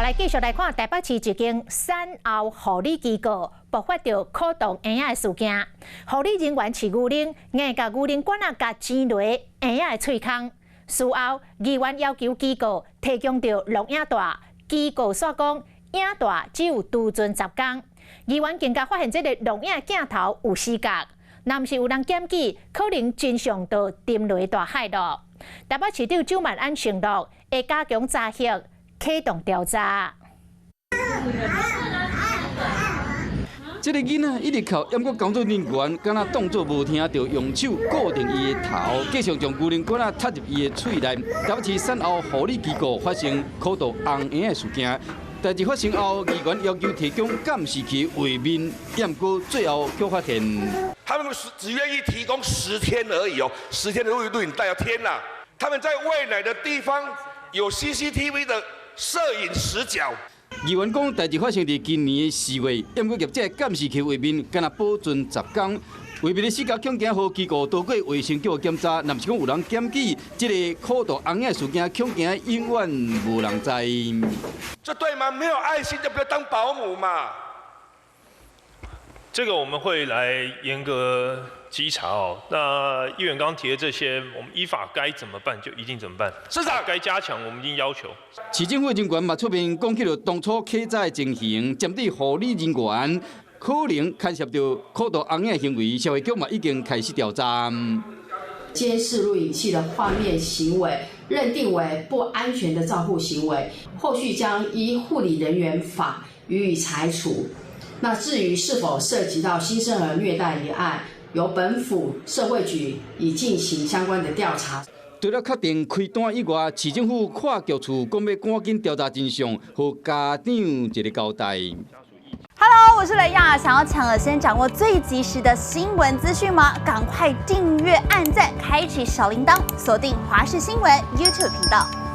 来继续来看台北市一间产后护理机构爆发着可动婴仔的事件，护理人员饲牛奶，硬甲牛奶管甲钱落婴仔的喙孔。事后，议员要求机构提供着录影带，机构说讲影带只有独存10天。议员更加发现这个录影镜头有死角，若毋是有人检举，可能真相就沉落大海咯。台北市长周万安承诺会加强查核，启动调查。这个囡仔一直靠验过工作人员，敢若当作无听，就用手固定伊的头，继续将牛奶管插入伊的喙内。台北市产后护理机构发生可度红婴的事件。代志发生后，议员要求提供监视器画面，验过最后却发现，他们只愿意提供10天而已哦，10天的录影带要天哪！他们在喂奶的地方有 CCTV 的摄影死角。议员讲，代志发生伫今年4月，验过业者监视器画面，敢若保存10天。画面的死角恐惊互机构透过卫生局检查，若是讲有人检举，这个可度红仔事件，恐惊永远无人知。这对吗？没有爱心就不要当保姆嘛。这个我们会来严格稽查哦。那议员刚刚提的这些，我们依法该怎么办就一定怎么办。市长该加强，我们一定要求。市政府人员嘛出面讲起了当初客载的情形，针对护理人员可能牵涉到可度红仔行为，社会局嘛已经开始调查。监视录影器的画面行为认定为不安全的照护行为，后续将依护理人员法予以裁处。那至于是否涉及到新生儿虐待一案，由本府社会局已进行相关的调查。除了确定开单以外，市政府跨局处讲要赶紧调查真相，和家长一个交代。Hello， 我是雷亚，想要抢先掌握最及时的新闻资讯吗？赶快订阅、按赞、开启小铃铛，锁定华视新闻 YouTube 频道。